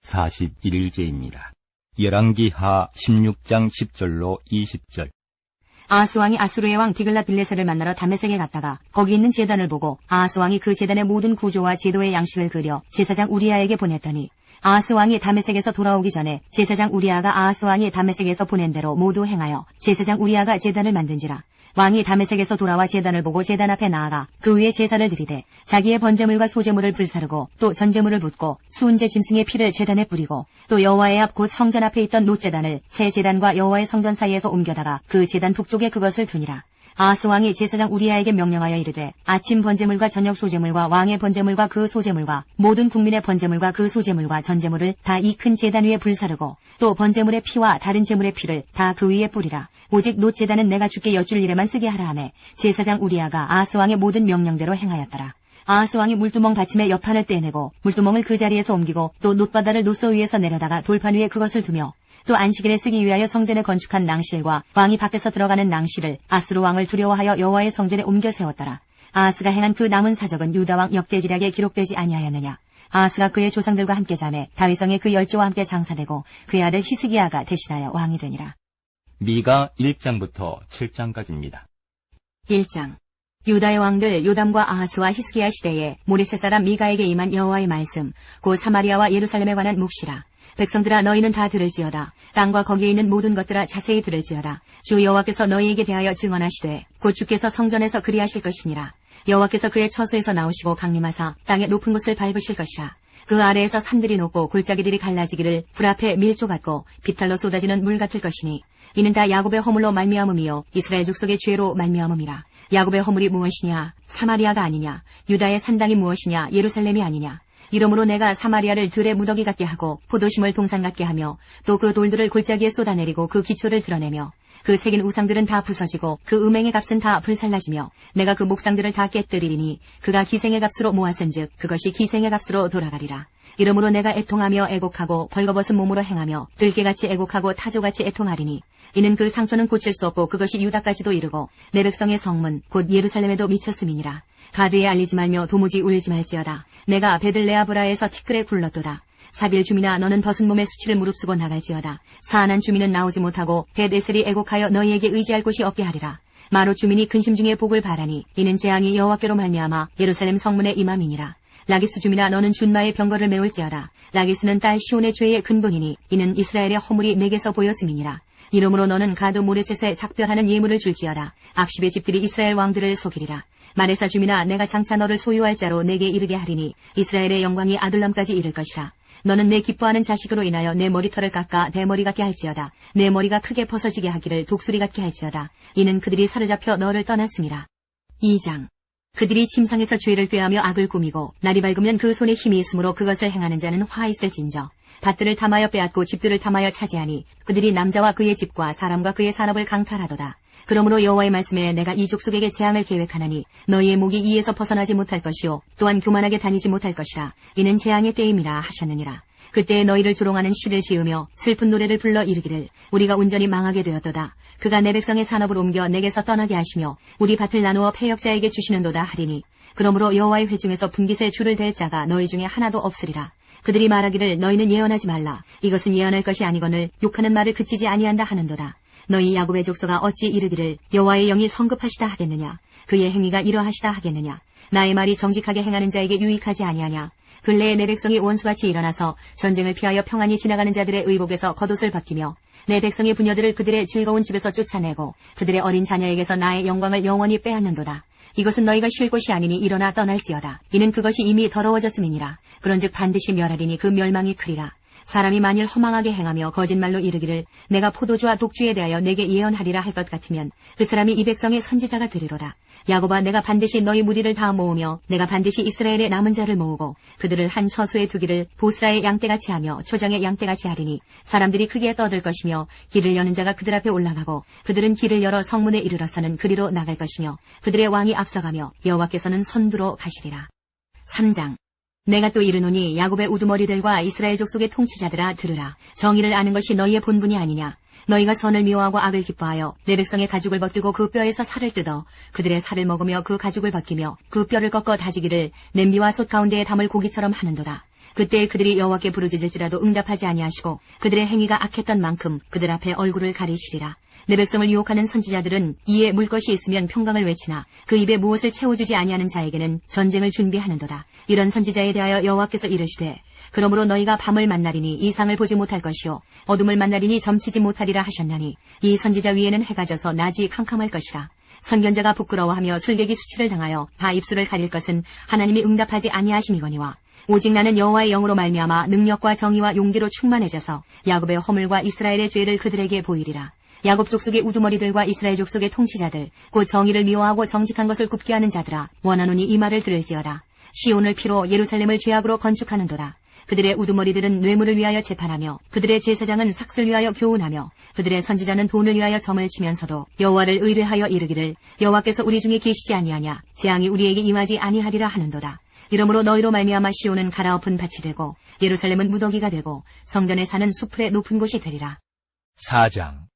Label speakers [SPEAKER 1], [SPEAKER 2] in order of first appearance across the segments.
[SPEAKER 1] 41일째입니다. 열왕기하 16장 10절로 20절.
[SPEAKER 2] 아하스 왕이 아수르의 왕 디글랏빌레셀을 만나러 다메섹에 갔다가 거기 있는 제단을 보고 아하스 왕이 그 제단의 모든 구조와 제도의 양식을 그려 제사장 우리아에게 보냈더니 아하스 왕이 다메섹에서 돌아오기 전에 제사장 우리아가 아하스 왕이 다메섹에서 보낸 대로 모두 행하여 제사장 우리아가 제단을 만든지라. 왕이 다메섹에서 돌아와 제단을 보고 제단 앞에 나아가 그 위에 제사를 드리되 자기의 번제물과 소제물을 불사르고 또 전제물을 붓고 수은제 짐승의 피를 제단에 뿌리고 또 여호와의 앞 곧 성전 앞에 있던 놋제단을 새 제단과 여호와의 성전 사이에서 옮겨다가 그 제단 북쪽에 그것을 두니라. 아하스 왕이 제사장 우리아에게 명령하여 이르되 아침 번제물과 저녁 소제물과 왕의 번제물과 그 소제물과 모든 국민의 번제물과 그 소제물과 전제물을 다 이 큰 제단 위에 불사르고 또 번제물의 피와 다른 제물의 피를 다 그 위에 뿌리라. 오직 놋제단은 내가 주께 여쭐 일에만 쓰게 하라 하매 제사장 우리아가 아하스 왕의 모든 명령대로 행하였더라. 아하스 왕이 물두멍 받침의 옆판을 떼내고 물두멍을 그 자리에서 옮기고 또 놋바다를 놋소 위에서 내려다가 돌판 위에 그것을 두며 또 안식일에 쓰기 위하여 성전에 건축한 낭실과 왕이 밖에서 들어가는 낭실을 아수르 왕을 두려워하여 여호와의 성전에 옮겨 세웠더라. 아하스가 행한 그 남은 사적은 유다왕 역대지략에 기록되지 아니하였느냐. 아하스가 그의 조상들과 함께 자매 다윗성에 그 열조와 함께 장사되고 그의 아들 히스기야가 대신하여 왕이 되니라.
[SPEAKER 1] 미가 1장부터 7장까지입니다.
[SPEAKER 2] 1장. 유다의 왕들 요담과 아하스와 히스기야 시대에 모레셋 사람 미가에게 임한 여호와의 말씀 곧 사마리아와 예루살렘에 관한 묵시라. 백성들아 너희는 다 들을지어다. 땅과 거기에 있는 모든 것들아 자세히 들을지어다. 주 여호와께서 너희에게 대하여 증언하시되 곧 주께서 성전에서 그리하실 것이니라. 여호와께서 그의 처소에서 나오시고 강림하사 땅의 높은 곳을 밟으실 것이라. 그 아래에서 산들이 높고 골짜기들이 갈라지기를 불 앞에 밀조 같고 비탈로 쏟아지는 물 같을 것이니 이는 다 야곱의 허물로 말미암음이요 이스라엘 족속의 죄로 말미암음이라. 야곱의 허물이 무엇이냐? 사마리아가 아니냐? 유다의 산당이 무엇이냐? 예루살렘이 아니냐? 이러므로 내가 사마리아를 들의 무더기 같게 하고 포도심을 동산 같게 하며 또 그 돌들을 골짜기에 쏟아내리고 그 기초를 드러내며 그 새긴 우상들은 다 부서지고 그 음행의 값은 다 불살라지며 내가 그 목상들을 다 깨뜨리리니 그가 기생의 값으로 모았은즉 그것이 기생의 값으로 돌아가리라. 이러므로 내가 애통하며 애곡하고 벌거벗은 몸으로 행하며 들깨같이 애곡하고 타조같이 애통하리니 이는 그 상처는 고칠 수 없고 그것이 유다까지도 이르고 내 백성의 성문 곧 예루살렘에도 미쳤음이니라. 가드에 알리지 말며 도무지 울지 말지어다. 내가 베들레아브라에서 티끌에 굴렀도다. 사빌 주민아 너는 벗은 몸에 수치를 무릅쓰고 나갈지어다. 사안한 주민은 나오지 못하고 벳에셀이 애곡하여 너희에게 의지할 곳이 없게 하리라. 마롯 주민이 근심 중에 복을 바라니 이는 재앙이 여호와께로 말미암아 예루살렘 성문에 임함이니라. 라기스 주민아 너는 준마의 병거를 메울지어다. 라기스는 딸 시온의 죄의 근본이니 이는 이스라엘의 허물이 내게서 보였음이니라. 이러므로 너는 가드 모레셋에 작별하는 예물을 줄지어다. 악십의 집들이 이스라엘 왕들을 속이리라. 마레사 주민아 내가 장차 너를 소유할 자로 내게 이르게 하리니 이스라엘의 영광이 아둘람까지 이를 것이라. 너는 내 기뻐하는 자식으로 인하여 내 머리털을 깎아 대머리 같게 할지어다. 내 머리가 크게 벗어지게 하기를 독수리 같게 할지어다. 이는 그들이 사로잡혀 너를 떠났음이라. 2장. 그들이 침상에서 죄를 꾀하며 악을 꾸미고 날이 밝으면 그 손에 힘이 있으므로 그것을 행하는 자는 화 있을진저. 밭들을 탐하여 빼앗고 집들을 탐하여 차지하니 그들이 남자와 그의 집과 사람과 그의 산업을 강탈하도다. 그러므로 여호와의 말씀에 내가 이 족속에게 재앙을 계획하나니 너희의 목이 이에서 벗어나지 못할 것이요 또한 교만하게 다니지 못할 것이라. 이는 재앙의 때임이라 하셨느니라. 그때에 너희를 조롱하는 시를 지으며 슬픈 노래를 불러 이르기를 우리가 온전히 망하게 되었도다. 그가 내 백성의 산업을 옮겨 내게서 떠나게 하시며 우리 밭을 나누어 패역자에게 주시는도다 하리니 그러므로 여호와의 회중에서 분깃에 줄을 댈 자가 너희 중에 하나도 없으리라. 그들이 말하기를 너희는 예언하지 말라. 이것은 예언할 것이 아니거늘 욕하는 말을 그치지 아니한다 하는도다. 너희 야곱의 족속아 어찌 이르기를 여호와의 영이 성급하시다 하겠느냐. 그의 행위가 이러하시다 하겠느냐. 나의 말이 정직하게 행하는 자에게 유익하지 아니하냐. 근래에 내 백성이 원수같이 일어나서 전쟁을 피하여 평안히 지나가는 자들의 의복에서 겉옷을 벗기며 내 백성의 부녀들을 그들의 즐거운 집에서 쫓아내고 그들의 어린 자녀에게서 나의 영광을 영원히 빼앗는도다. 이것은 너희가 쉴 곳이 아니니 일어나 떠날지어다. 이는 그것이 이미 더러워졌음이니라. 그런즉 반드시 멸하리니 그 멸망이 크리라. 사람이 만일 허망하게 행하며 거짓말로 이르기를 내가 포도주와 독주에 대하여 내게 예언하리라 할 것 같으면 그 사람이 이 백성의 선지자가 되리로다. 야곱아 내가 반드시 너희 무리를 다 모으며 내가 반드시 이스라엘의 남은 자를 모으고 그들을 한 처소에 두기를 보스라의 양떼같이 하며 초장의 양떼같이 하리니 사람들이 크게 떠들 것이며 길을 여는 자가 그들 앞에 올라가고 그들은 길을 열어 성문에 이르러서는 그리로 나갈 것이며 그들의 왕이 앞서가며 여호와께서는 선두로 가시리라. 3장. 내가 또 이르노니 야곱의 우두머리들과 이스라엘 족속의 통치자들아 들으라. 정의를 아는 것이 너희의 본분이 아니냐. 너희가 선을 미워하고 악을 기뻐하여 내 백성의 가죽을 벗기고 그 뼈에서 살을 뜯어 그들의 살을 먹으며 그 가죽을 벗기며 그 뼈를 꺾어 다지기를 냄비와 솥 가운데에 담을 고기처럼 하는도다. 그때 그들이 여호와께 부르짖을지라도 응답하지 아니하시고 그들의 행위가 악했던 만큼 그들 앞에 얼굴을 가리시리라. 내 백성을 유혹하는 선지자들은 이에 물 것이 있으면 평강을 외치나 그 입에 무엇을 채워주지 아니하는 자에게는 전쟁을 준비하는도다. 이런 선지자에 대하여 여호와께서 이르시되 그러므로 너희가 밤을 만나리니 이상을 보지 못할 것이요 어둠을 만나리니 점치지 못하리라 하셨나니 이 선지자 위에는 해가 져서 낮이 캄캄할 것이라. 선견자가 부끄러워하며 술객이 수치를 당하여 다 입술을 가릴 것은 하나님이 응답하지 아니하심이거니와 오직 나는 여호와의 영으로 말미암아 능력과 정의와 용기로 충만해져서 야곱의 허물과 이스라엘의 죄를 그들에게 보이리라. 야곱 족속의 우두머리들과 이스라엘 족속의 통치자들 곧 정의를 미워하고 정직한 것을 굽게 하는 자들아 원하노니 이 말을 들을지어다. 시온을 피로 예루살렘을 죄악으로 건축하는도다. 그들의 우두머리들은 뇌물을 위하여 재판하며 그들의 제사장은 삭슬 위하여 교훈하며 그들의 선지자는 돈을 위하여 점을 치면서도 여호와를 의뢰하여 이르기를 여호와께서 우리 중에 계시지 아니하냐 재앙이 우리에게 임하지 아니하리라 하는도다. 이러므로 너희로 말미암아 시온은 갈아엎은 밭이 되고 예루살렘은 무더기가 되고 성전의 산은 수풀의 높은 곳이 되리라.
[SPEAKER 3] 4장.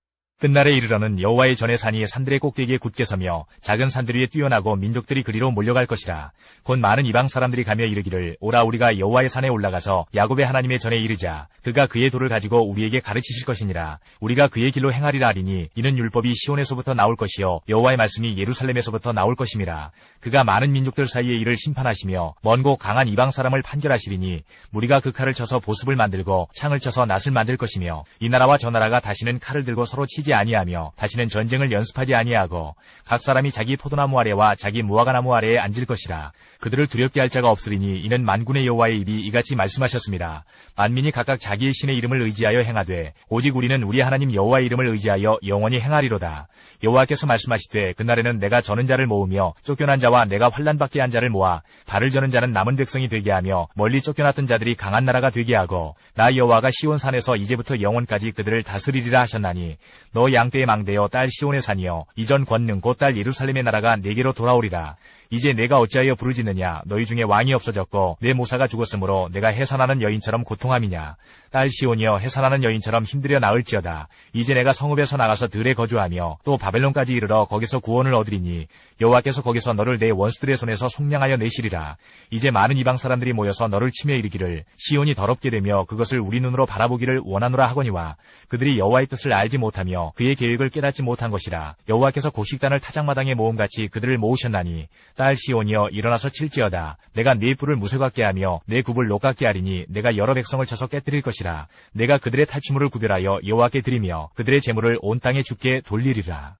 [SPEAKER 3] 끝날에 이르러는 여호와의 전의 산이 산들의 꼭대기에 굳게 서며 작은 산들 위에 뛰어나고 민족들이 그리로 몰려갈 것이라. 곧 많은 이방 사람들이 가며 이르기를 오라 우리가 여호와의 산에 올라가서 야곱의 하나님의 전에 이르자. 그가 그의 도를 가지고 우리에게 가르치실 것이니라. 우리가 그의 길로 행하리라 하리니 이는 율법이 시온에서부터 나올 것이요 여호와의 말씀이 예루살렘에서부터 나올 것임이라. 그가 많은 민족들 사이에 이를 심판하시며 먼고 강한 이방 사람을 판결하시리니 무리가 그 칼을 쳐서 보습을 만들고 창을 쳐서 낫을 만들 것이며 이 나라와 저 나라가 다시는 칼을 들고 서로 치지 아니하며 다시는 전쟁을 연습하지 아니하고 각 사람이 자기 포도나무 아래와 자기 무화과나무 아래에 앉을 것이라. 그들을 두렵게 할 자가 없으리니 이는 만군의 여호와의 입이 이같이 말씀하셨습니다. 만민이 각각 자기의 신의 이름을 의지하여 행하되 오직 우리는 우리 하나님 여호와의 이름을 의지하여 영원히 행하리로다. 여호와께서 말씀하시되 그날에는 내가 저는 자를 모으며 쫓겨난 자와 내가 환난받게 한 자를 모아 발을 저는 자는 남은 백성이 되게 하며 멀리 쫓겨났던 자들이 강한 나라가 되게 하고 나 여호와가 시온산에서 이제부터 영원까지 그들을 다스리리라 하셨나니 너 양떼의 망대여 딸 시온의 산이여 이전 권능 곧 딸 예루살렘의 나라가 내게로 돌아오리라. 이제 내가 어찌하여 부르짖느냐 너희 중에 왕이 없어졌고 내 모사가 죽었으므로 내가 해산하는 여인처럼 고통함이냐. 딸 시온이여 해산하는 여인처럼 힘들여 나을지어다. 이제 내가 성읍에서 나가서 들에 거주하며 또 바벨론까지 이르러 거기서 구원을 얻으리니 여호와께서 거기서 너를 내 원수들의 손에서 속량하여 내시리라. 이제 많은 이방 사람들이 모여서 너를 치며 이르기를 시온이 더럽게 되며 그것을 우리 눈으로 바라보기를 원하노라 하거니와 그들이 여호와의 뜻을 알지 못하며 그의 계획을 깨닫지 못한 것이라. 여호와께서 곡식단을 타작마당에 모음같이 그들을 모으셨나니 딸 시온이여 일어나서 칠지어다. 내가 네 뿔을 무쇠같게 하며 내 굽을 녹같게 하리니 내가 여러 백성을 쳐서 깨뜨릴 것이라. 내가 그들의 탈취물을 구별하여 여호와께 드리며 그들의 재물을 온 땅에 주께 돌리리라.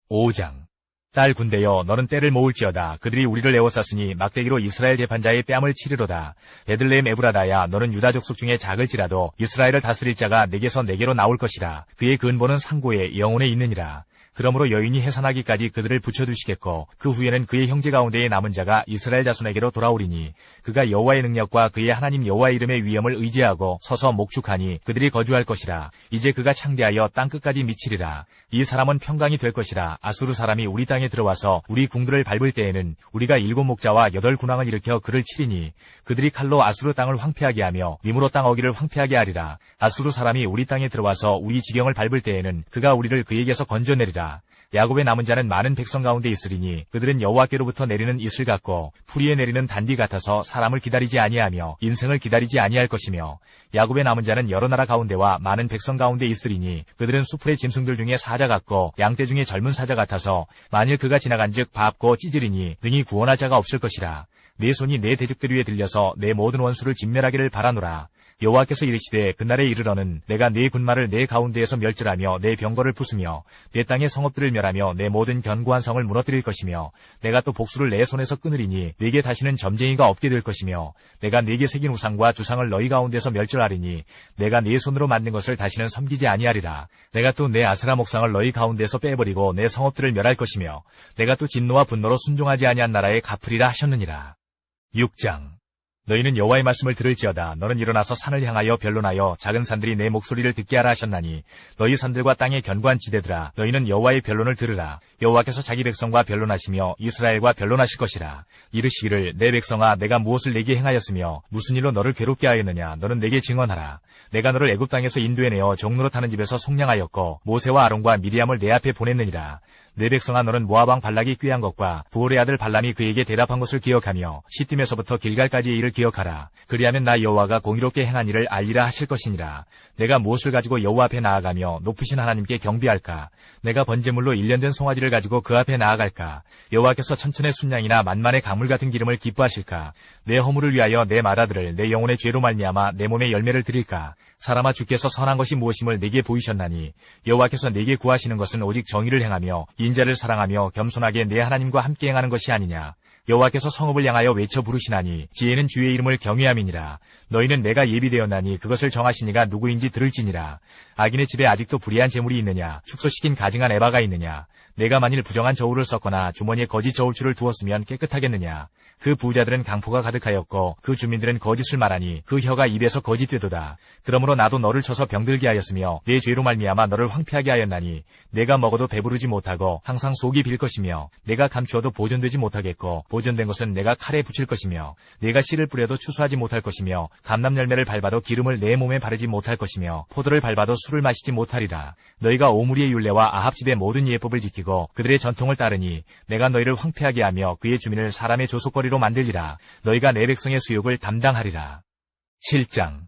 [SPEAKER 3] 5장. 딸 군대여 너는 때를 모을지어다. 그들이 우리를 에워쌌으니 막대기로 이스라엘 재판자의 뺨을 치르로다. 베들레헴 에브라다야 너는 유다 족속 중에 작을지라도 이스라엘을 다스릴 자가 내게서 내게로 나올 것이라. 그의 근본은 상고에 영혼에 있느니라. 그러므로 여인이 해산하기까지 그들을 붙여두시겠고 그 후에는 그의 형제 가운데에 남은 자가 이스라엘 자손에게로 돌아오리니 그가 여호와의 능력과 그의 하나님 여호와의 이름의 위엄을 의지하고 서서 목축하니 그들이 거주할 것이라. 이제 그가 창대하여 땅끝까지 미치리라. 이 사람은 평강이 될 것이라. 아수르 사람이 우리 땅에 들어와서 우리 궁들을 밟을 때에는 우리가 7 목자와 8 군왕을 일으켜 그를 치리니 그들이 칼로 아수르 땅을 황폐하게 하며 니므로 땅 어기를 황폐하게 하리라. 아수르 사람이 우리 땅에 들어와서 우리 지경을 밟을 때에는 그가 우리를 그에게서 건져내리라. 야곱의 남은 자는 많은 백성 가운데 있으리니 그들은 여호와께로부터 내리는 이슬 같고 풀이에 내리는 단비 같아서 사람을 기다리지 아니하며 인생을 기다리지 아니할 것이며 야곱의 남은 자는 여러 나라 가운데와 많은 백성 가운데 있으리니 그들은 수풀의 짐승들 중에 사자 같고 양떼 중에 젊은 사자 같아서 만일 그가 지나간즉 밟고 찢으리니 능히 구원할 자가 없을 것이라. 내 손이 내 대적들 위에 들려서 내 모든 원수를 진멸하기를 바라노라. 여호와께서 이르시되 그날에 이르러는 내가 네 군마를 내 가운데에서 멸절하며 내 병거를 부수며 내 땅의 성읍들을 멸하며 내 모든 견고한 성을 무너뜨릴 것이며 내가 또 복수를 내 손에서 끊으리니 네게 다시는 점쟁이가 없게 될 것이며 내가 네게 새긴 우상과 주상을 너희 가운데서 멸절하리니 내가 네 손으로 만든 것을 다시는 섬기지 아니하리라. 내가 또 내 아세라 목상을 너희 가운데서 빼버리고 내 성읍들을 멸할 것이며 내가 또 진노와 분노로 순종하지 아니한 나라에 갚으리라 하셨느니라. 6장. 너희는 여호와의 말씀을 들을지어다. 너는 일어나서 산을 향하여 변론하여 작은 산들이 내 목소리를 듣게 하라 하셨나니 너희 산들과 땅의 견고한 지대들아 너희는 여호와의 변론을 들으라. 여호와께서 자기 백성과 변론하시며 이스라엘과 변론하실 것이라. 이르시기를 내 백성아 내가 무엇을 내게 행하였으며 무슨 일로 너를 괴롭게 하였느냐. 너는 내게 증언하라. 내가 너를 애굽 땅에서 인도해내어 종로로 타는 집에서 속량하였고 모세와 아론과 미리암을 내 앞에 보냈느니라. 내 백성아 너는 모압 왕 발락이 꾀한 것과 부올의 아들 발람이 그에게 대답한 것을 기억하며 시딤에서부터 길갈까지의 일을 기억하라. 그리하면 나 여호와가 공의롭게 행한 일을 알리라 하실 것이니라. 내가 무엇을 가지고 여호와 앞에 나아가며 높으신 하나님께 경배할까? 내가 번제물로 1년 된 송아지를 가지고 그 앞에 나아갈까? 여호와께서 천천의 순양이나 만만의 강물 같은 기름을 기뻐하실까? 내 허물을 위하여 내 맏아들을 내 영혼의 죄로 말미암아 내 몸에 열매를 드릴까? 사람아 주께서 선한 것이 무엇임을 내게 보이셨나니 여호와께서 내게 구하시는 것은 오직 정의를 행하며 인자를 사랑하며 겸손하게 내 하나님과 함께 행하는 것이 아니냐. 여호와께서 성읍을 향하여 외쳐 부르시나니 지혜는 주의 이름을 경외함이니라. 너희는 내가 예비되었나니 그것을 정하시니가 누구인지 들을지니라. 악인의 집에 아직도 불의한 재물이 있느냐? 축소시킨 가증한 에바가 있느냐? 내가 만일 부정한 저울을 썼거나 주머니에 거짓 저울추를 두었으면 깨끗하겠느냐? 그 부자들은 강포가 가득하였고 그 주민들은 거짓을 말하니 그 혀가 입에서 거짓되도다. 그러므로 나도 너를 쳐서 병들게 하였으며 내 죄로 말미암아 너를 황폐하게 하였나니 내가 먹어도 배부르지 못하고 항상 속이 빌 것이며 내가 감추어도 보존되지 못하겠고 보존된 것은 내가 칼에 붙일 것이며 내가 씨를 뿌려도 추수하지 못할 것이며 감람 열매를 밟아도 기름을 내 몸에 바르지 못할 것이며 포도를 밟아도 술을 마시지 못하리라. 너희가 오므리의 율례와 아합 집의 모든 예법을 지키고 그들의 전통을 따르니 내가 너희를 황폐하게 하며 그의 주민을 사람의 조속거리로 만들리라. 너희가 내 백성의 수욕을 담당하리라. 7장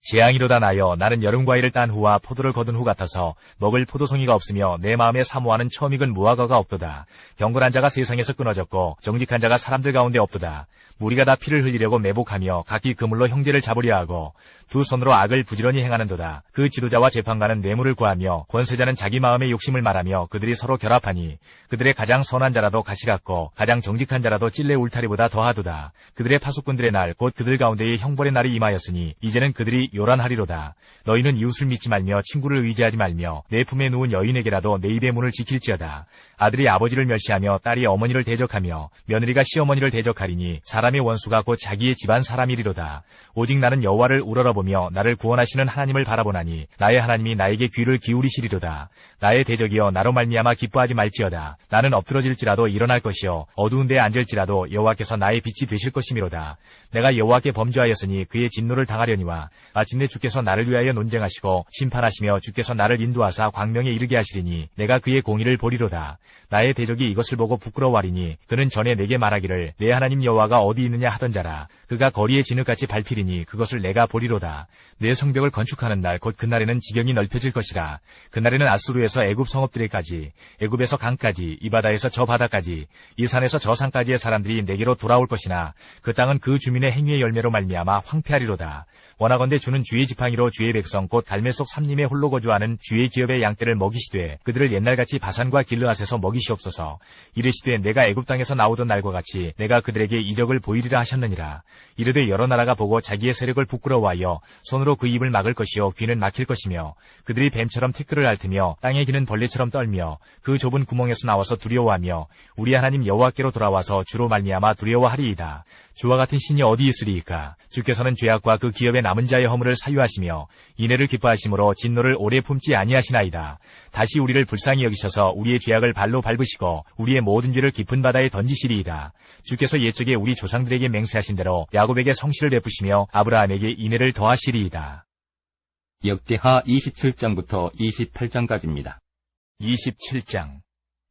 [SPEAKER 3] 재앙이로다 나여 나는 여름 과일을 딴 후와 포도를 거둔 후 같아서 먹을 포도송이가 없으며 내 마음에 사모하는 처음 익은 무화과가 없도다. 경건한 자가 세상에서 끊어졌고 정직한 자가 사람들 가운데 없도다. 무리가 다 피를 흘리려고 매복하며 각기 그물로 형제를 잡으려 하고 두 손으로 악을 부지런히 행하는도다. 그 지도자와 재판관은 뇌물을 구하며 권세자는 자기 마음의 욕심을 말하며 그들이 서로 결합하니 그들의 가장 선한 자라도 가시 같고 가장 정직한 자라도 찔레 울타리보다 더하도다. 그들의 파수꾼들의 날 곧 그들 가운데의 형벌의 날이 임하였으니 이제는 그들이 요란하리로다. 너희는 이웃을 믿지 말며 친구를 의지하지 말며 내 품에 누운 여인에게라도 내 입의 문을 지킬지어다. 아들이 아버지를 멸시하며 딸이 어머니를 대적하며 며느리가 시어머니를 대적하리니 사람의 원수가 곧 자기의 집안 사람이리로다. 오직 나는 여호와를 우러러보며 나를 구원하시는 하나님을 바라보나니 나의 하나님이 나에게 귀를 기울이시리로다. 나의 대적이여 나로 말미암아 기뻐하지 말지어다. 나는 엎드러질지라도 일어날 것이요 어두운 데에 앉을지라도 여호와께서 나의 빛이 되실 것이미로다. 내가 여호와께 범죄하였으니 그의 진노를 당하려니와 마침내 주께서 나를 위하여 논쟁하시고 심판하시며 주께서 나를 인도하사 광명에 이르게 하시리니 내가 그의 공의를 보리로다. 나의 대적이 이것을 보고 부끄러워하리니 그는 전에 내게 말하기를 내 하나님 여호와가 어디 있느냐 하던 자라. 그가 거리에 진흙같이 밟히리니 그것을 내가 보리로다. 내 성벽을 건축하는 날 곧 그날에는 지경이 넓혀질 것이라. 그날에는 아수르에서 애굽 성읍들에까지 애굽에서 강까지 이 바다에서 저 바다까지 이 산에서 저 산까지의 사람들이 내게로 돌아올 것이나 그 땅은 그 주민의 행위의 열매로 말미암아 황폐하리로다. 원하건대 주는 주의 지팡이로 주의 백성 곧 갈멜 속 삼림에 홀로 거주하는 주의 기업의 양떼를 먹이시되 그들을 옛날같이 바산과 길르앗에서 먹이시옵소서. 이르시되 내가 애굽 땅에서 나오던 날과 같이 내가 그들에게 이적을 보이리라 하셨느니라. 이르되 여러 나라가 보고 자기의 세력을 부끄러워하여 손으로 그 입을 막을 것이요 귀는 막힐 것이며 그들이 뱀처럼 티끌을 핥으며 땅에 기는 벌레처럼 떨며 그 좁은 구멍에서 나와서 두려워하며 우리 하나님 여호와께로 돌아와서 주로 말미암아 두려워하리이다. 주와 같은 신이 어디 있으리이까? 주께서는 죄악과 그 기업의 남은 자의 허물을 사유하시며 인애를 기뻐하심으로 진노를 오래 품지 아니하시나이다. 다시 우리를 불쌍히 여기셔서 우리의 죄악을 발로 밟으시고 우리의 모든 죄를 깊은 바다에 던지시리이다. 주께서 옛적에 우리 조상들에게 맹세하신 대로 야곱에게 성실을 베푸시며 아브라함에게 인애를 더하시리이다.
[SPEAKER 1] 역대하 27장부터 28장까지입니다.
[SPEAKER 3] 27장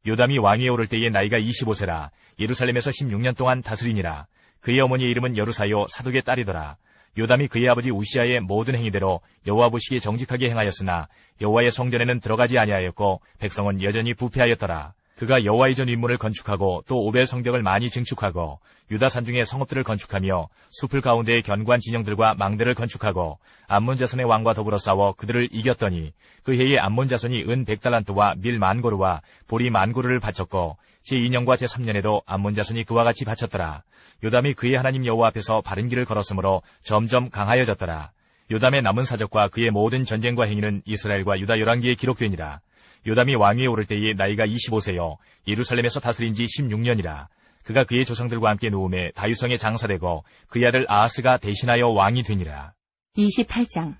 [SPEAKER 3] 요담이 왕위에 오를 때에 나이가 25세라 예루살렘에서 16년 동안 다스리니라. 그의 어머니의 이름은 여루사요 사독의 딸이더라. 요담이 그의 아버지 우시아의 모든 행위대로 여호와 보시기에 정직하게 행하였으나 여호와의 성전에는 들어가지 아니하였고 백성은 여전히 부패하였더라. 그가 여호와의 전 윗문을 건축하고 또 오벨 성벽을 많이 증축하고 유다 산중에 성읍들을 건축하며 숲을 가운데의 견고한 진영들과 망대를 건축하고 암몬 자손의 왕과 더불어 싸워 그들을 이겼더니 그 해에 암몬 자손이 은 100달란트와 밀 10,000고루와 보리 10,000고루를 바쳤고 제2년과 제3년에도 암몬 자손이 그와 같이 바쳤더라. 요담이 그의 하나님 여호와 앞에서 바른 길을 걸었으므로 점점 강하여졌더라. 요담의 남은 사적과 그의 모든 전쟁과 행위는 이스라엘과 유다 열왕기에 기록되니라. 요담이 왕위에 오를 때에 나이가 25세요 예루살렘에서 다스린 지 16년이라. 그가 그의 조상들과 함께 누움에 다윗성에 장사되고 그의 아들 아하스가 대신하여 왕이 되니라.
[SPEAKER 2] 28장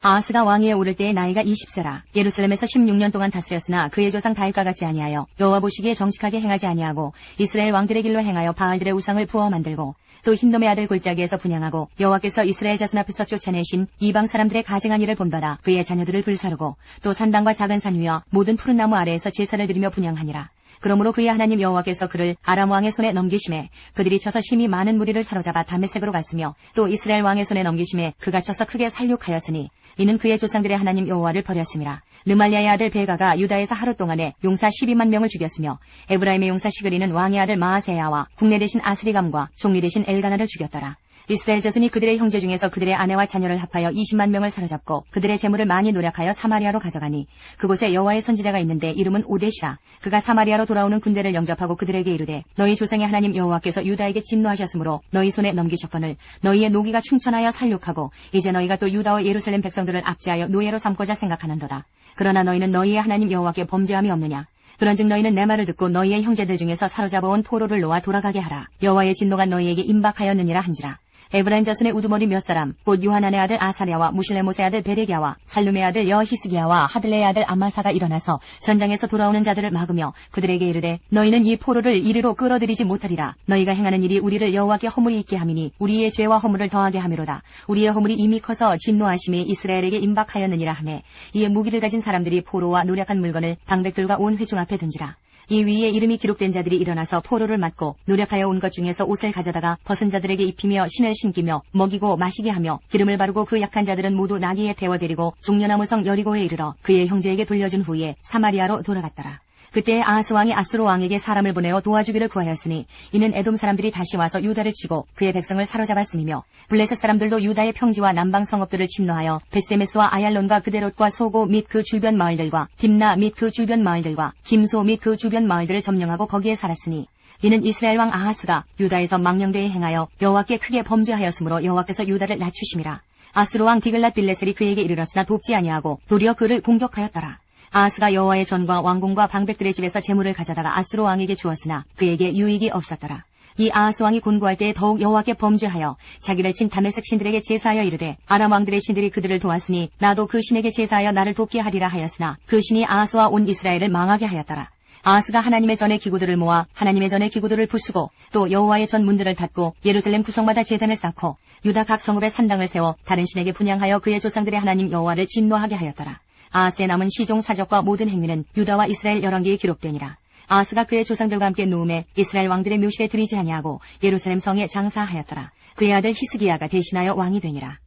[SPEAKER 2] 아하스가 왕위에 오를 때의 나이가 20세라. 예루살렘에서 16년 동안 다스렸으나 그의 조상 다윗과 같이 아니하여 여호와 보시기에 정직하게 행하지 아니하고 이스라엘 왕들의 길로 행하여 바알들의 우상을 부어 만들고 또 힌돔의 아들 골짜기에서 분향하고 여호와께서 이스라엘 자손 앞에서 쫓아내신 이방 사람들의 가증한 일을 본받아 그의 자녀들을 불사르고 또 산당과 작은 산 위와 모든 푸른 나무 아래에서 제사를 드리며 분향하니라. 그러므로 그의 하나님 여호와께서 그를 아람 왕의 손에 넘기심에 그들이 쳐서 심히 많은 무리를 사로잡아 다메섹으로 갔으며 또 이스라엘 왕의 손에 넘기심에 그가 쳐서 크게 살육하였으니 이는 그의 조상들의 하나님 여호와를 버렸음이라. 르말리아의 아들 베가가 유다에서 하루 동안에 용사 12만 명을 죽였으며 에브라임의 용사 시그리는 왕의 아들 마아세야와 국내 대신 아스리감과 총리 대신 엘가나를 죽였더라. 이스라엘 자손이 그들의 형제 중에서 그들의 아내와 자녀를 합하여 20만 명을 사로잡고 그들의 재물을 많이 노략하여 사마리아로 가져가니 그곳에 여호와의 선지자가 있는데 이름은 오데시라. 그가 사마리아로 돌아오는 군대를 영접하고 그들에게 이르되 너희 조상의 하나님 여호와께서 유다에게 진노하셨으므로 너희 손에 넘기셨거늘 너희의 노기가 충천하여 살육하고 이제 너희가 또 유다와 예루살렘 백성들을 압제하여 노예로 삼고자 생각하는도다. 그러나 너희는 너희의 하나님 여호와께 범죄함이 없느냐. 그런즉 너희는 내 말을 듣고 너희의 형제들 중에서 사로잡아온 포로를 놓아 돌아가게 하라. 여호와의 진노가 너희에게 임박하였느니라 한지라. 에브라임 자손의 우두머리 몇 사람 곧 요하난의 아들 아사랴와 무실레못의 아들 베레기야와 살룸의 아들 여히스기야와 하들레의 아들 아마사가 일어나서 전장에서 돌아오는 자들을 막으며 그들에게 이르되 너희는 이 포로를 이리로 끌어들이지 못하리라. 너희가 행하는 일이 우리를 여호와께 허물이 있게 함이니 우리의 죄와 허물을 더하게 함이로다. 우리의 허물이 이미 커서 진노하심이 이스라엘에게 임박하였느니라 하매 이에 무기를 가진 사람들이 포로와 노략한 물건을 방백들과 온 회중 앞에 둔지라. 이 위에 이름이 기록된 자들이 일어나서 포로를 맞고 노력하여 온 것 중에서 옷을 가져다가 벗은 자들에게 입히며 신을 신기며 먹이고 마시게 하며 기름을 바르고 그 약한 자들은 모두 나귀에 태워 데리고 종려나무 성 여리고에 이르러 그의 형제에게 돌려준 후에 사마리아로 돌아갔더라. 그때 아하스 왕이 아수르 왕에게 사람을 보내어 도와주기를 구하였으니 이는 에돔 사람들이 다시 와서 유다를 치고 그의 백성을 사로잡았음이며 블레셋 사람들도 유다의 평지와 남방 성읍들을 침노하여 벳세메스와 아얄론과 그데롯과 소고 및 그 주변 마을들과 딥나 및 그 주변 마을들과 김소 및 그 주변 마을들을 점령하고 거기에 살았으니 이는 이스라엘 왕 아하스가 유다에서 망령되이 행하여 여호와께 크게 범죄하였으므로 여호와께서 유다를 낮추심이라. 아수르 왕 디글랏 빌레셀이 그에게 이르렀으나 돕지 아니하고 도리어 그를 공격하였더라. 아하스가 여호와의 전과 왕궁과 방백들의 집에서 재물을 가져다가 아수르 왕에게 주었으나 그에게 유익이 없었더라. 이 아하스 왕이 곤고할 때에 더욱 여호와께 범죄하여 자기를 친 다메섹 신들에게 제사하여 이르되 아람 왕들의 신들이 그들을 도왔으니 나도 그 신에게 제사하여 나를 돕게 하리라 하였으나 그 신이 아하스와 온 이스라엘을 망하게 하였더라. 아하스가 하나님의 전의 기구들을 모아 하나님의 전의 기구들을 부수고 또 여호와의 전 문들을 닫고 예루살렘 구성마다 제단을 쌓고 유다 각 성읍에 산당을 세워 다른 신에게 분향하여 그의 조상들의 하나님 여호와를 진노하게 하였더라. 아하스의 남은 시종 사적과 모든 행위는 유다와 이스라엘 열왕기에 기록되니라. 아하스가 그의 조상들과 함께 누움에 이스라엘 왕들의 묘실에 들이지 아니하고 예루살렘 성에 장사하였더라. 그의 아들 히스기야가 대신하여 왕이 되니라.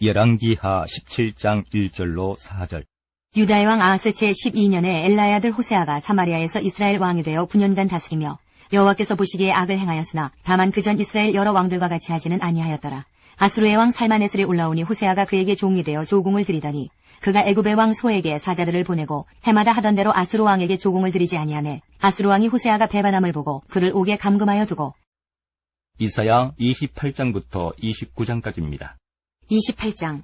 [SPEAKER 1] 열왕기하 17장 1절로 4절.
[SPEAKER 2] 유다의 왕 아하스 제 12년에 엘라의 아들 호세아가 사마리아에서 이스라엘 왕이 되어 9년간 다스리며 여호와께서 보시기에 악을 행하였으나 다만 그전 이스라엘 여러 왕들과 같이 하지는 아니하였더라. 아수르의 왕 살마네슬이 올라오니 호세아가 그에게 종이 되어 조공을 드리더니 그가 애굽의 왕 소에게 사자들을 보내고 해마다 하던 대로 아수르 왕에게 조공을 드리지 아니하매 아수르 왕이 호세아가 배반함을 보고 그를 옥에 감금하여 두고.
[SPEAKER 1] 이사야 28장부터 29장까지입니다.
[SPEAKER 2] 28장.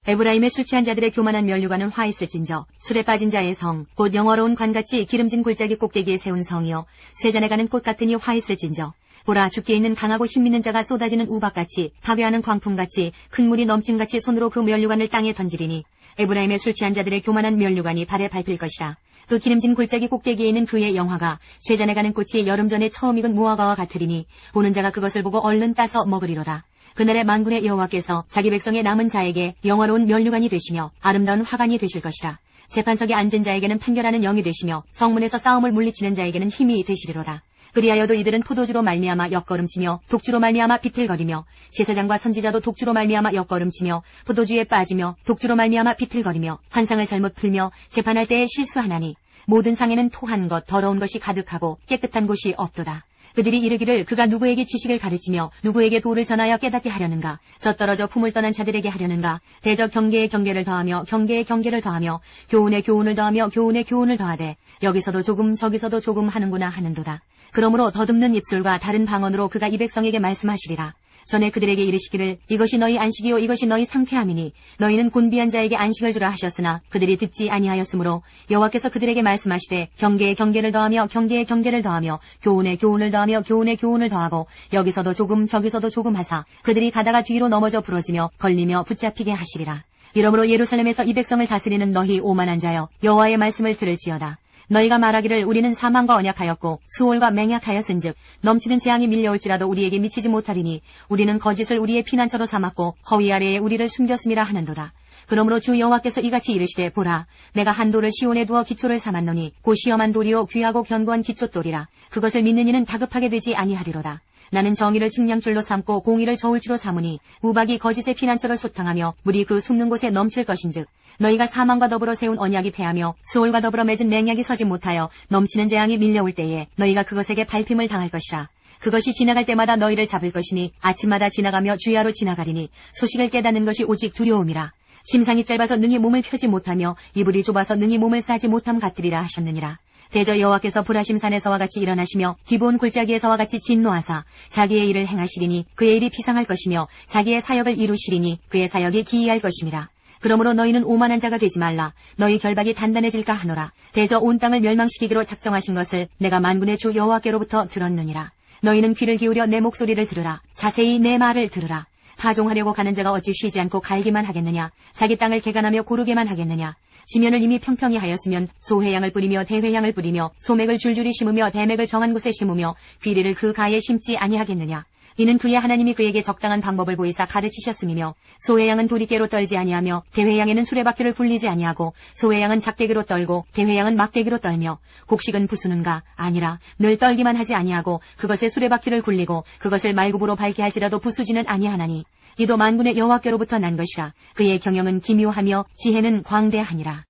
[SPEAKER 2] 에브라임의 술 취한 자들의 교만한 면류관은 화 있을진저 술에 빠진 자의 성 곧 영화로운 관같이 기름진 골짜기 꼭대기에 세운 성이요 쇠잔에 가는 꽃 같으니 화 있을진저 보라 죽게 있는 강하고 힘있는 자가 쏟아지는 우박같이 파괴하는 광풍같이 큰 물이 넘침같이 손으로 그 면류관을 땅에 던지리니 에브라임의 술 취한 자들의 교만한 면류관이 발에 밟힐 것이라. 그 기름진 골짜기 꼭대기에 있는 그의 영화가 쇠잔에 가는 꽃이 여름 전에 처음 익은 무화과와 같으리니 보는 자가 그것을 보고 얼른 따서 먹으리로다. 그날에 만군의 여호와께서 자기 백성의 남은 자에게 영화로운 면류관이 되시며 아름다운 화관이 되실 것이라. 재판석에 앉은 자에게는 판결하는 영이 되시며 성문에서 싸움을 물리치는 자에게는 힘이 되시리로다. 그리하여도 이들은 포도주로 말미암아 역걸음치며 독주로 말미암아 비틀거리며 제사장과 선지자도 독주로 말미암아 역걸음치며 포도주에 빠지며 독주로 말미암아 비틀거리며 환상을 잘못 풀며 재판할 때에 실수하나니 모든 상에는 토한 것 더러운 것이 가득하고 깨끗한 곳이 없도다. 그들이 이르기를 그가 누구에게 지식을 가르치며 누구에게 도를 전하여 깨닫게 하려는가. 저 떨어져 품을 떠난 자들에게 하려는가. 대적 경계에 경계를 더하며 경계에 경계를 더하며 교훈에 교훈을 더하며 교훈에 교훈을 더하되 여기서도 조금 저기서도 조금 하는구나 하는도다. 그러므로 더듬는 입술과 다른 방언으로 그가 이 백성에게 말씀하시리라. 전에 그들에게 이르시기를 이것이 너희 안식이요 이것이 너희 상태함이니 너희는 곤비한 자에게 안식을 주라 하셨으나 그들이 듣지 아니하였으므로 여호와께서 그들에게 말씀하시되 경계에 경계를 더하며 경계에 경계를 더하며 교훈에 교훈을 더하며 교훈에 교훈을 더하고 여기서도 조금 저기서도 조금 하사 그들이 가다가 뒤로 넘어져 부러지며 걸리며 붙잡히게 하시리라. 이러므로 예루살렘에서 이 백성을 다스리는 너희 오만한 자여 여호와의 말씀을 들을지어다. 너희가 말하기를 우리는 사망과 언약하였고 수월과 맹약하였은즉 넘치는 재앙이 밀려올지라도 우리에게 미치지 못하리니 우리는 거짓을 우리의 피난처로 삼았고 허위 아래에 우리를 숨겼음이라 하는도다. 그러므로 주 여호와께서 이같이 이르시되 보라 내가 한 돌을 시온에 두어 기초를 삼았노니 곧 시험한 돌이요 귀하고 견고한 기초돌이라. 그것을 믿는 이는 다급하게 되지 아니하리로다. 나는 정의를 측량줄로 삼고 공의를 저울추로 삼으니 우박이 거짓의 피난처를 소탕하며 물이 그 숨는 곳에 넘칠 것인즉 너희가 사망과 더불어 세운 언약이 패하며 수월과 더불어 맺은 맹약이 서지 못하여 넘치는 재앙이 밀려올 때에 너희가 그것에게 밟힘을 당할 것이라. 그것이 지나갈 때마다 너희를 잡을 것이니 아침마다 지나가며 주야로 지나가리니 소식을 깨닫는 것이 오직 두려움이라. 심상이 짧아서 능히 몸을 펴지 못하며 이불이 좁아서 능히 몸을 싸지 못함 같으리라 하셨느니라. 대저 여호와께서 브라심산에서와 같이 일어나시며 기브온 골짜기에서와 같이 진노하사 자기의 일을 행하시리니 그의 일이 비상할 것이며 자기의 사역을 이루시리니 그의 사역이 기이할 것임이라. 그러므로 너희는 오만한 자가 되지 말라. 너희 결박이 단단해질까 하노라. 대저 온 땅을 멸망시키기로 작정하신 것을 내가 만군의 주 여호와께로부터 들었느니라. 너희는 귀를 기울여 내 목소리를 들으라. 자세히 내 말을 들으라. 파종하려고 가는 자가 어찌 쉬지 않고 갈기만 하겠느냐. 자기 땅을 개간하며 고르게만 하겠느냐. 지면을 이미 평평히 하였으면 소회양을 뿌리며 대회양을 뿌리며 소맥을 줄줄이 심으며 대맥을 정한 곳에 심으며 귀리를 그 가에 심지 아니하겠느냐. 이는 그의 하나님이 그에게 적당한 방법을 보이사 가르치셨음이며 소회양은 도리깨로 떨지 아니하며 대회양에는 수레바퀴를 굴리지 아니하고 소회양은 작대기로 떨고 대회양은 막대기로 떨며 곡식은 부수는가 아니라 늘 떨기만 하지 아니하고 그것에 수레바퀴를 굴리고 그것을 말굽으로 밟게 할지라도 부수지는 아니하나니 이도 만군의 여호와께로부터 난 것이라. 그의 경영은 기묘하며 지혜는 광대하니라.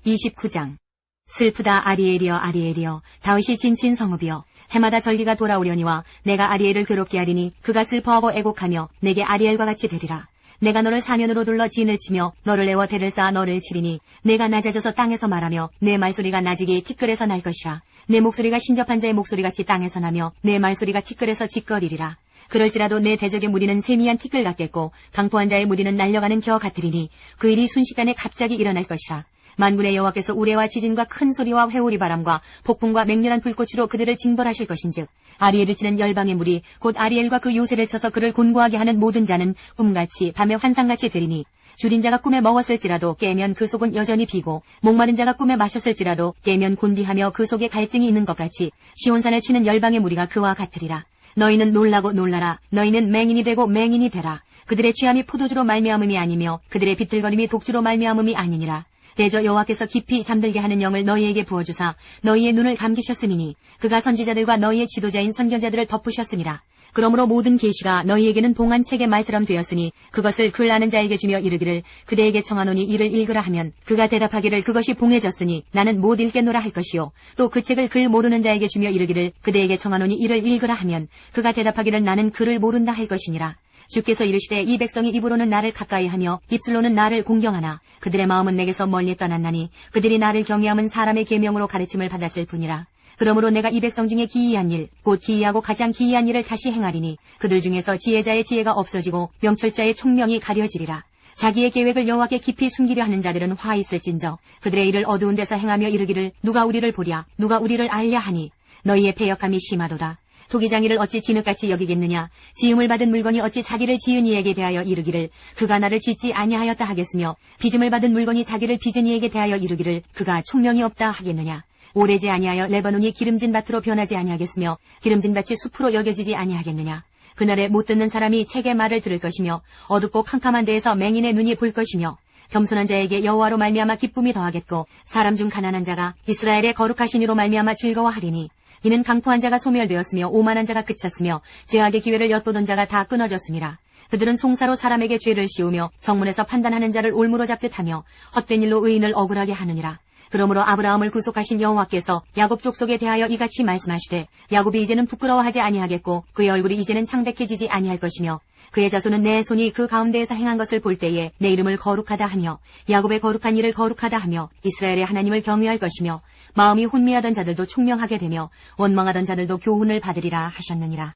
[SPEAKER 2] 29장 슬프다 아리엘이여 아리엘이여 다윗이 진친 성읍이여 해마다 절기가 돌아오려니와 내가 아리엘을 괴롭게 하리니 그가 슬퍼하고 애곡하며 내게 아리엘과 같이 되리라. 내가 너를 사면으로 둘러 진을 치며 너를 내어 대를 쌓아 너를 치리니 내가 낮아져서 땅에서 말하며 내 말소리가 나지게 티끌에서 날 것이라. 내 목소리가 신접한 자의 목소리같이 땅에서 나며 내 말소리가 티끌에서 짓거리리라. 그럴지라도 내 대적의 무리는 세미한 티끌 같겠고 강포한 자의 무리는 날려가는 겨 같으리니 그 일이 순식간에 갑자기 일어날 것이라. 만군의 여호와께서 우레와 지진과 큰 소리와 회오리 바람과 폭풍과 맹렬한 불꽃으로 그들을 징벌하실 것인즉 아리엘을 치는 열방의 무리 곧 아리엘과 그 요새를 쳐서 그를 곤고하게 하는 모든 자는 꿈같이 밤의 환상같이 되리니 줄인 자가 꿈에 먹었을지라도 깨면 그 속은 여전히 비고 목마른 자가 꿈에 마셨을지라도 깨면 곤비하며 그 속에 갈증이 있는 것 같이 시온산을 치는 열방의 무리가 그와 같으리라. 너희는 놀라고 놀라라. 너희는 맹인이 되고 맹인이 되라. 그들의 취함이 포도주로 말미암음이 아니며 그들의 비틀거림이 독주로 말미암음이 아니니라. 대저 여호와께서 깊이 잠들게 하는 영을 너희에게 부어주사 너희의 눈을 감기셨음이니 그가 선지자들과 너희의 지도자인 선견자들을 덮으셨으니라. 그러므로 모든 계시가 너희에게는 봉한 책의 말처럼 되었으니 그것을 글 아는 자에게 주며 이르기를 그대에게 청하노니 이를 읽으라 하면 그가 대답하기를 그것이 봉해졌으니 나는 못 읽겠노라 할 것이요. 또 그 책을 글 모르는 자에게 주며 이르기를 그대에게 청하노니 이를 읽으라 하면 그가 대답하기를 나는 글을 모른다 할 것이니라. 주께서 이르시되 이 백성이 입으로는 나를 가까이하며 입술로는 나를 공경하나 그들의 마음은 내게서 멀리 떠났나니 그들이 나를 경외함은 사람의 계명으로 가르침을 받았을 뿐이라. 그러므로 내가 이 백성 중에 기이한 일, 곧 기이하고 가장 기이한 일을 다시 행하리니 그들 중에서 지혜자의 지혜가 없어지고 명철자의 총명이 가려지리라. 자기의 계획을 여호와께 깊이 숨기려 하는 자들은 화 있을진저 그들의 일을 어두운 데서 행하며 이르기를 누가 우리를 보랴 누가 우리를 알랴 하니 너희의 패역함이 심하도다. 토기장이를 어찌 진흙같이 여기겠느냐. 지음을 받은 물건이 어찌 자기를 지은 이에게 대하여 이르기를 그가 나를 짓지 아니하였다 하겠으며 빚음을 받은 물건이 자기를 빚은 이에게 대하여 이르기를 그가 총명이 없다 하겠느냐. 오래지 아니하여 레바논이 기름진 밭으로 변하지 아니하겠으며 기름진 밭이 숲으로 여겨지지 아니하겠느냐. 그날에 못 듣는 사람이 책의 말을 들을 것이며 어둡고 캄캄한 데에서 맹인의 눈이 볼 것이며 겸손한 자에게 여호와로 말미암아 기쁨이 더하겠고 사람 중 가난한 자가 이스라엘의 거룩하신 이로 말미암아 즐거워하리니 이는 강포한 자가 소멸되었으며 오만한 자가 그쳤으며 죄악의 기회를 엿보던 자가 다 끊어졌음이라. 그들은 송사로 사람에게 죄를 씌우며 성문에서 판단하는 자를 올무로 잡듯 하며 헛된 일로 의인을 억울하게 하느니라. 그러므로 아브라함을 구속하신 여호와께서 야곱 족속에 대하여 이같이 말씀하시되 야곱이 이제는 부끄러워하지 아니하겠고 그의 얼굴이 이제는 창백해지지 아니할 것이며 그의 자손은 내 손이 그 가운데에서 행한 것을 볼 때에 내 이름을 거룩하다 하며 야곱의 거룩한 일을 거룩하다 하며 이스라엘의 하나님을 경외할 것이며 마음이 혼미하던 자들도 총명하게 되며 원망하던 자들도 교훈을 받으리라 하셨느니라.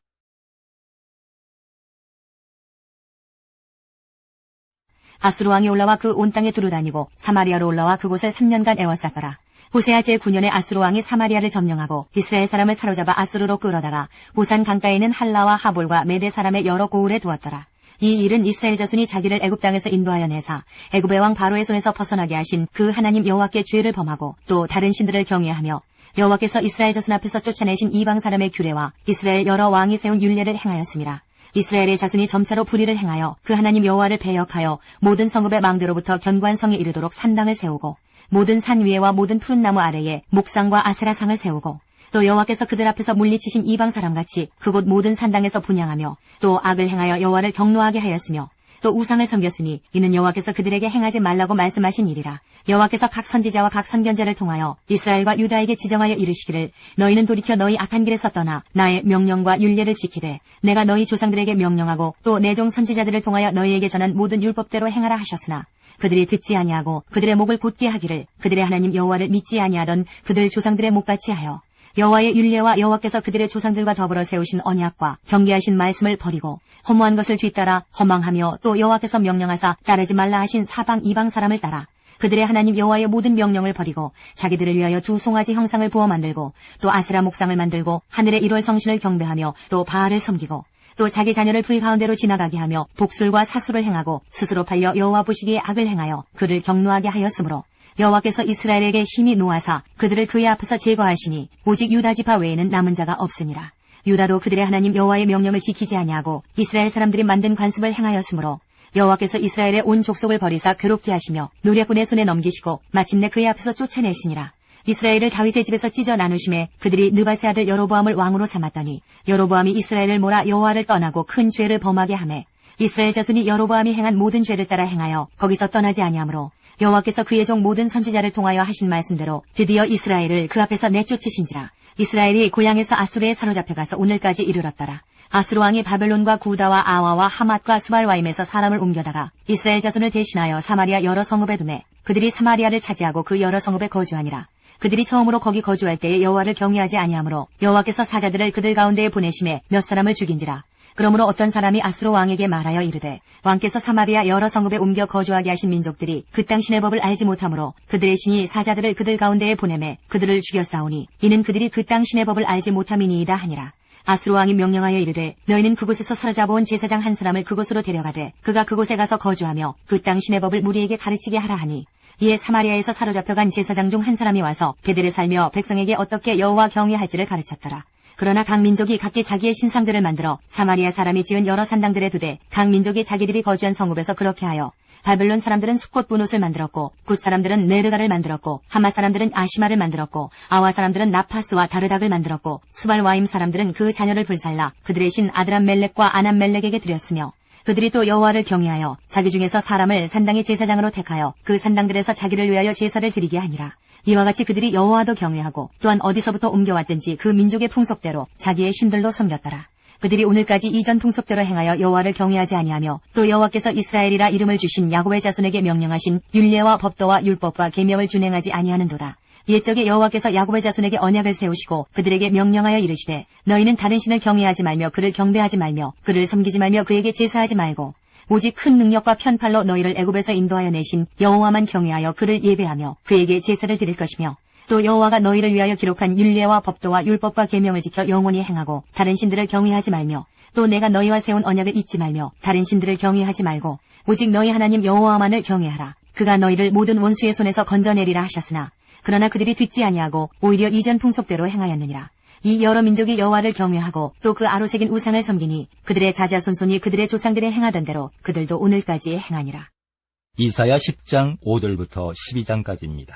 [SPEAKER 2] 아스루 왕이 올라와 그 온 땅에 두루다니고 사마리아로 올라와 그곳을 3년간 애워쌌더라. 호세아 제9년에 아스루 왕이 사마리아를 점령하고 이스라엘 사람을 사로잡아 아스루로 끌어다가 고산 강가에 있는 할라와 하볼과 메대 사람의 여러 고을에 두었더라. 이 일은 이스라엘 자손이 자기를 애굽 땅에서 인도하여 내사 애굽의 왕 바로의 손에서 벗어나게 하신 그 하나님 여호와께 죄를 범하고 또 다른 신들을 경외하며 여호와께서 이스라엘 자손 앞에서 쫓아내신 이방 사람의 규례와 이스라엘 여러 왕이 세운 율례를 행하였음이라. 이스라엘의 자손이 점차로 불의를 행하여 그 하나님 여호와를 배역하여 모든 성읍의 망대로부터 견고한 성에 이르도록 산당을 세우고 모든 산 위에와 모든 푸른 나무 아래에 목상과 아세라상을 세우고 또 여호와께서 그들 앞에서 물리치신 이방 사람같이 그곳 모든 산당에서 분향하며 또 악을 행하여 여호와를 경노하게 하였으며 또 우상을 섬겼으니 이는 여호와께서 그들에게 행하지 말라고 말씀하신 일이라. 여호와께서 각 선지자와 각 선견자를 통하여 이스라엘과 유다에게 지정하여 이르시기를 너희는 돌이켜 너희 악한 길에서 떠나 나의 명령과 율례를 지키되 내가 너희 조상들에게 명령하고 또 내 종 선지자들을 통하여 너희에게 전한 모든 율법대로 행하라 하셨으나 그들이 듣지 아니하고 그들의 목을 곧게 하기를 그들의 하나님 여호와를 믿지 아니하던 그들 조상들의 목같이 하여 여호와의 율례와 여호와께서 그들의 조상들과 더불어 세우신 언약과 경계하신 말씀을 버리고 허무한 것을 뒤따라 허망하며 또 여호와께서 명령하사 따르지 말라 하신 사방 이방 사람을 따라 그들의 하나님 여호와의 모든 명령을 버리고 자기들을 위하여 두 송아지 형상을 부어 만들고 또 아세라 목상을 만들고 하늘의 1월 성신을 경배하며 또 바알을 섬기고 또 자기 자녀를 불 가운데로 지나가게 하며 복술과 사수를 행하고 스스로 팔려 여호와 보시기에 악을 행하여 그를 경노하게 하였으므로 여호와께서 이스라엘에게 심히 노하사 그들을 그의 앞에서 제거하시니 오직 유다 지파 외에는 남은 자가 없으니라. 유다도 그들의 하나님 여호와의 명령을 지키지 아니하고 이스라엘 사람들이 만든 관습을 행하였으므로 여호와께서 이스라엘의 온 족속을 버리사 괴롭게 하시며 노략군의 손에 넘기시고 마침내 그의 앞에서 쫓아내시니라. 이스라엘을 다윗의 집에서 찢어 나누심에 그들이 느밧의 아들 여로보암을 왕으로 삼았더니 여로보암이 이스라엘을 몰아 여호와를 떠나고 큰 죄를 범하게 하매 이스라엘 자손이 여로보암이 행한 모든 죄를 따라 행하여 거기서 떠나지 아니하므로 여호와께서 그의 종 모든 선지자를 통하여 하신 말씀대로 드디어 이스라엘을 그 앞에서 내쫓으신지라. 이스라엘이 고향에서 아수르에 사로잡혀가서 오늘까지 이르렀더라. 아수르 왕이 바벨론과 구다와 아와와 하맛과 스발와임에서 사람을 옮겨다가 이스라엘 자손을 대신하여 사마리아 여러 성읍에 두매 그들이 사마리아를 차지하고 그 여러 성읍에 거주하니라. 그들이 처음으로 거기 거주할 때에 여호와를 경외하지 아니하므로 여호와께서 사자들을 그들 가운데에 보내심에 몇 사람을 죽인지라. 그러므로 어떤 사람이 아수르 왕에게 말하여 이르되 왕께서 사마리아 여러 성읍에 옮겨 거주하게 하신 민족들이 그 땅 신의 법을 알지 못하므로 그들의 신이 사자들을 그들 가운데에 보내매 그들을 죽였사오니 이는 그들이 그 땅 신의 법을 알지 못함이니이다 하니라. 아수르 왕이 명령하여 이르되 너희는 그곳에서 사로잡아온 제사장 한 사람을 그곳으로 데려가되 그가 그곳에 가서 거주하며 그 땅 신의 법을 무리에게 가르치게 하라 하니 이에 사마리아에서 사로잡혀간 제사장 중 한 사람이 와서 베델에 살며 백성에게 어떻게 여호와 경외할지를 가르쳤더라. 그러나 각 민족이 각기 자기의 신상들을 만들어 사마리아 사람이 지은 여러 산당들에 두되 각 민족이 자기들이 거주한 성읍에서 그렇게 하여 바벨론 사람들은 수꽃 분옷을 만들었고 굿 사람들은 네르가를 만들었고 하마 사람들은 아시마를 만들었고 아와 사람들은 나파스와 다르닥을 만들었고 스발와임 사람들은 그 자녀를 불살라 그들의 신 아드람멜렉과 아남멜렉에게 드렸으며 그들이 또 여호와를 경외하여 자기 중에서 사람을 산당의 제사장으로 택하여 그 산당들에서 자기를 위하여 제사를 드리게 하니라. 이와 같이 그들이 여호와도 경외하고 또한 어디서부터 옮겨왔든지 그 민족의 풍속대로 자기의 신들로 섬겼더라. 그들이 오늘까지 이전 풍속대로 행하여 여호와를 경외하지 아니하며 또 여호와께서 이스라엘이라 이름을 주신 야곱의 자손에게 명령하신 율례와 법도와 율법과 계명을 준행하지 아니하는도다. 옛적에 여호와께서 야곱의 자손에게 언약을 세우시고 그들에게 명령하여 이르시되 너희는 다른 신을 경외하지 말며 그를 경배하지 말며 그를 섬기지 말며 그에게 제사하지 말고 오직 큰 능력과 편팔로 너희를 애굽에서 인도하여 내신 여호와만 경외하여 그를 예배하며 그에게 제사를 드릴 것이며 또 여호와가 너희를 위하여 기록한 율례와 법도와 율법과 계명을 지켜 영원히 행하고 다른 신들을 경외하지 말며 또 내가 너희와 세운 언약을 잊지 말며 다른 신들을 경외하지 말고 오직 너희 하나님 여호와만을 경외하라. 그가 너희를 모든 원수의 손에서 건져내리라 하셨으나 그러나 그들이 듣지 아니하고 오히려 이전 풍속대로 행하였느니라. 이 여러 민족이 여호와를 경외하고 또 그 아로 새긴 우상을 섬기니 그들의 자자손손이 그들의 조상들이 행하던 대로 그들도 오늘까지 행하니라.
[SPEAKER 1] 이사야 10장 5절부터 12장까지입니다.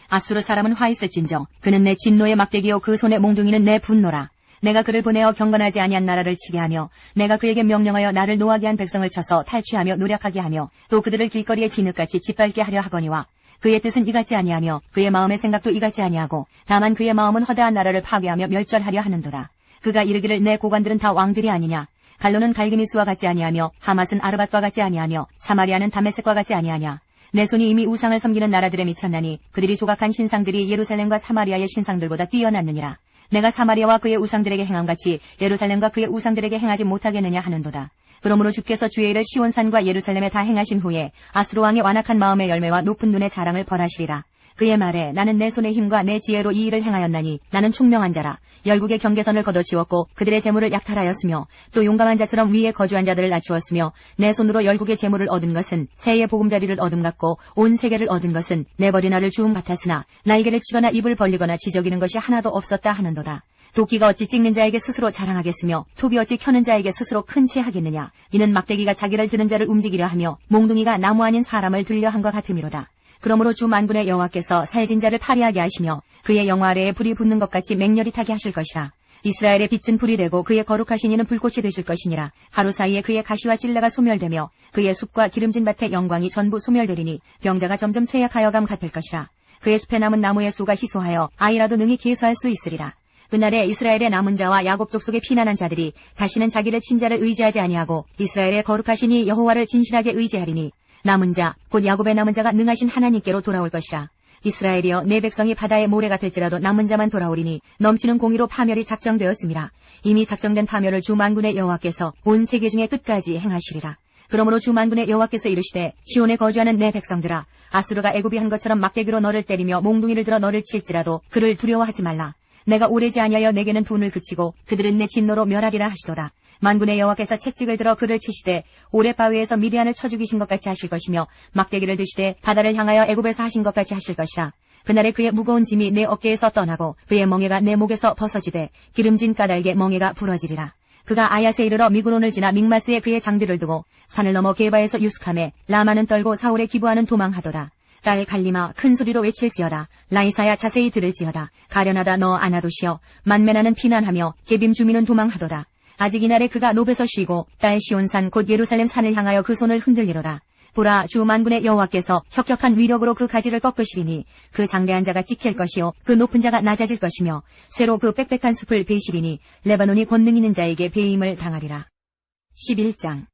[SPEAKER 2] 아수르 사람은 화 있을진정 그는 내 진노의 막대기요 그 손의 몽둥이는 내 분노라. 내가 그를 보내어 경건하지 아니한 나라를 치게 하며 내가 그에게 명령하여 나를 노하게 한 백성을 쳐서 탈취하며 노략하게 하며 또 그들을 길거리에 진흙같이 짓밟게 하려 하거니와 그의 뜻은 이같지 아니하며 그의 마음의 생각도 이같지 아니하고 다만 그의 마음은 허다한 나라를 파괴하며 멸절하려 하는도다. 그가 이르기를 내 고관들은 다 왕들이 아니냐. 갈로는 갈기미스와 같지 아니하며 하맛은 아르밧과 같지 아니하며 사마리아는 다메섹과 같지 아니하냐. 내 손이 이미 우상을 섬기는 나라들에 미쳤나니 그들이 조각한 신상들이 예루살렘과 사마리아의 신상들보다 뛰어났느니라. 내가 사마리아와 그의 우상들에게 행함같이 예루살렘과 그의 우상들에게 행하지 못하겠느냐 하는도다. 그러므로 주께서 주의 일을 시온산과 예루살렘에 다 행하신 후에 아수르 왕의 완악한 마음의 열매와 높은 눈의 자랑을 벌하시리라. 그의 말에 나는 내 손의 힘과 내 지혜로 이 일을 행하였나니 나는 총명한 자라. 열국의 경계선을 걷어치웠고 그들의 재물을 약탈하였으며 또 용감한 자처럼 위에 거주한 자들을 낮추었으며 내 손으로 열국의 재물을 얻은 것은 새의 보금자리를 얻음 같고 온 세계를 얻은 것은 내 버리나를 주움 같았으나 날개를 치거나 입을 벌리거나 지저귀는 것이 하나도 없었다 하는도다. 도끼가 어찌 찍는 자에게 스스로 자랑하겠으며 톱이 어찌 켜는 자에게 스스로 큰 채 하겠느냐. 이는 막대기가 자기를 드는 자를 움직이려 하며 몽둥이가 나무 아닌 사람을 들려 함과 같음이로다. 그러므로 주 만군의 여호와께서 살진 자를 파리하게 하시며 그의 영화 아래에 불이 붙는 것 같이 맹렬히 타게 하실 것이라. 이스라엘의 빛은 불이 되고 그의 거룩하신 이는 불꽃이 되실 것이니라. 하루 사이에 그의 가시와 찔레가 소멸되며 그의 숲과 기름진 밭의 영광이 전부 소멸되리니 병자가 점점 쇠약하여감 같을 것이라. 그의 숲에 남은 나무의 수가 희소하여 아이라도 능히 계수할 수 있으리라. 그날에 이스라엘의 남은 자와 야곱 족속의 피난한 자들이 다시는 자기를 친자를 의지하지 아니하고 이스라엘의 거룩하신 이 여호와를 진실하게 의지하리니 남은 자 곧 야곱의 남은 자가 능하신 하나님께로 돌아올 것이라. 이스라엘이여 내 백성이 바다의 모래 같을지라도 남은 자만 돌아오리니 넘치는 공의로 파멸이 작정되었음이라. 이미 작정된 파멸을 주 만군의 여호와께서 온 세계 중에 끝까지 행하시리라. 그러므로 주 만군의 여호와께서 이르시되 시온에 거주하는 내 백성들아 아수르가 애굽이 한 것처럼 막대기로 너를 때리며 몽둥이를 들어 너를 칠지라도 그를 두려워하지 말라. 내가 오래지 아니하여 내게는 분을 그치고 그들은 내 진노로 멸하리라 하시도다. 만군의 여호와께서 채찍을 들어 그를 치시되 오랫바위에서 미디안을 쳐 죽이신 것 같이 하실 것이며 막대기를 드시되 바다를 향하여 애굽에서 하신 것 같이 하실 것이라. 그날에 그의 무거운 짐이 내 어깨에서 떠나고 그의 멍에가 내 목에서 벗어지되 기름진 까닭에 멍에가 부러지리라. 그가 아야세 이르러 미그론을 지나 믹마스에 그의 장들을 두고 산을 넘어 게바에서 유스캄에 라마는 떨고 사울의 기부하는 도망하도다. 라엘 갈리마 큰 소리로 외칠지어다. 라이사야 자세히 들을지어다. 가련하다 너 아나도시여 만메나는 피난하며 게빔 주민은 도망하도다. 아직 이날에 그가 노베서 쉬고 딸 시온산 곧 예루살렘 산을 향하여 그 손을 흔들리로다. 보라 주 만군의 여호와께서 혁혁한 위력으로 그 가지를 꺾으시리니 그 장대한 자가 찍힐 것이요 그 높은 자가 낮아질 것이며 쇠로 그 빽빽한 숲을 베시리니 레바논이 권능 있는 자에게 배임을 당하리라. 11장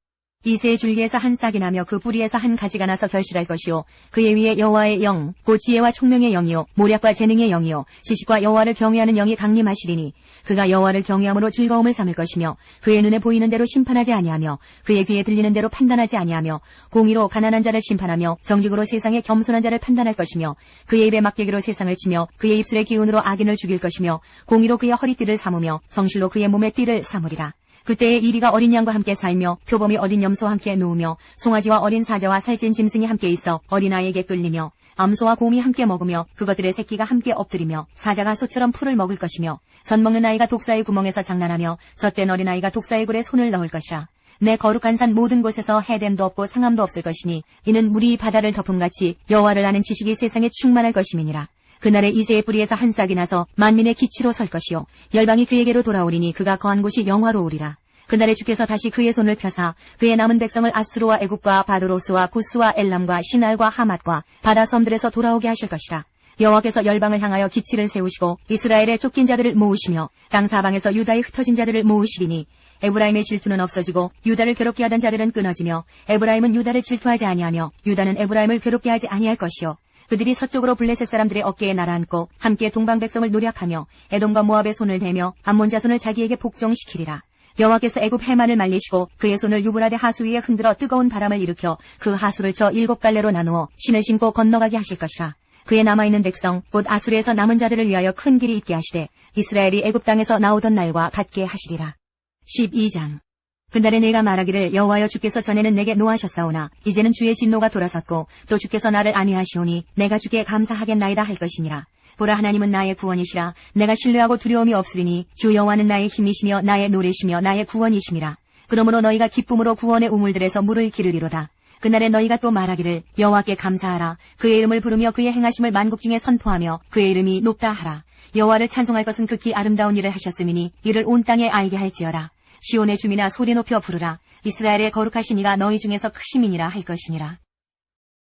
[SPEAKER 2] 이새의 줄기에서 한 싹이 나며 그 뿌리에서 한 가지가 나서 결실할 것이요 그의 위에 여호와의 영 곧 지혜와 총명의 영이요 모략과 재능의 영이요 지식과 여호와를 경외하는 영이 강림하시리니 그가 여호와를 경외함으로 즐거움을 삼을 것이며 그의 눈에 보이는 대로 심판하지 아니하며 그의 귀에 들리는 대로 판단하지 아니하며 공의로 가난한 자를 심판하며 정직으로 세상의 겸손한 자를 판단할 것이며 그의 입에 막대기로 세상을 치며 그의 입술의 기운으로 악인을 죽일 것이며 공의로 그의 허리띠를 삼으며 성실로 그의 몸의 띠를 삼으리라. 그때에 이리가 어린 양과 함께 살며 표범이 어린 염소와 함께 누우며 송아지와 어린 사자와 살찐 짐승이 함께 있어 어린아이에게 끌리며 암소와 곰이 함께 먹으며 그것들의 새끼가 함께 엎드리며 사자가 소처럼 풀을 먹을 것이며 젖 먹는 아이가 독사의 구멍에서 장난하며 젖된 어린아이가 독사의 굴에 손을 넣을 것이라. 내 거룩한 산 모든 곳에서 해됨도 없고 상함도 없을 것이니 이는 물이 바다를 덮음같이 여호와를 아는 지식이 세상에 충만할 것임이니라. 그날에 이새의 뿌리에서 한 싹이 나서 만민의 기치로 설 것이요 열방이 그에게로 돌아오리니 그가 거한 곳이 영화로우리라. 그날에 주께서 다시 그의 손을 펴사 그의 남은 백성을 아수르와 애굽과 바드로스와 구스와 엘람과 시날과 하맛과 바다 섬들에서 돌아오게 하실 것이라. 여호와께서 열방을 향하여 기치를 세우시고 이스라엘의 쫓긴 자들을 모으시며 땅 사방에서 유다의 흩어진 자들을 모으시리니 에브라임의 질투는 없어지고 유다를 괴롭게 하던 자들은 끊어지며 에브라임은 유다를 질투하지 아니하며 유다는 에브라임을 괴롭게 하지 아니할 것이요 그들이 서쪽으로 블레셋 사람들의 어깨에 날아앉고 함께 동방 백성을 노략하며 에돔과 모압의 손을 대며 암몬 자손을 자기에게 복종시키리라. 여호와께서 애굽 해만을 말리시고 그의 손을 유브라데 하수 위에 흔들어 뜨거운 바람을 일으켜 그 하수를 쳐 7갈래로 나누어 신을 신고 건너가게 하실 것이라. 그의 남아있는 백성 곧 아수르에서 남은 자들을 위하여 큰 길이 있게 하시되 이스라엘이 애굽 땅에서 나오던 날과 같게 하시리라. 12장 그날에 내가 말하기를 여호와여 주께서 전에는 내게 노하셨사오나 이제는 주의 진노가 돌아섰고 또 주께서 나를 안위하시오니 내가 주께 감사하겠나이다 할 것이니라. 보라 하나님은 나의 구원이시라. 내가 신뢰하고 두려움이 없으리니 주 여호와는 나의 힘이시며 나의 노래시며 나의 구원이심이라. 그러므로 너희가 기쁨으로 구원의 우물들에서 물을 기르리로다. 그날에 너희가 또 말하기를 여호와께 감사하라. 그의 이름을 부르며 그의 행하심을 만국 중에 선포하며 그의 이름이 높다 하라. 여호와를 찬송할 것은 극히 아름다운 일을 하셨음이니 이를 온 땅에 알게 할지어다. 시온의 주민아 소리 높여 부르라. 이스라엘의 거룩하신 이가 너희 중에서 크심이니라 할 것이니라.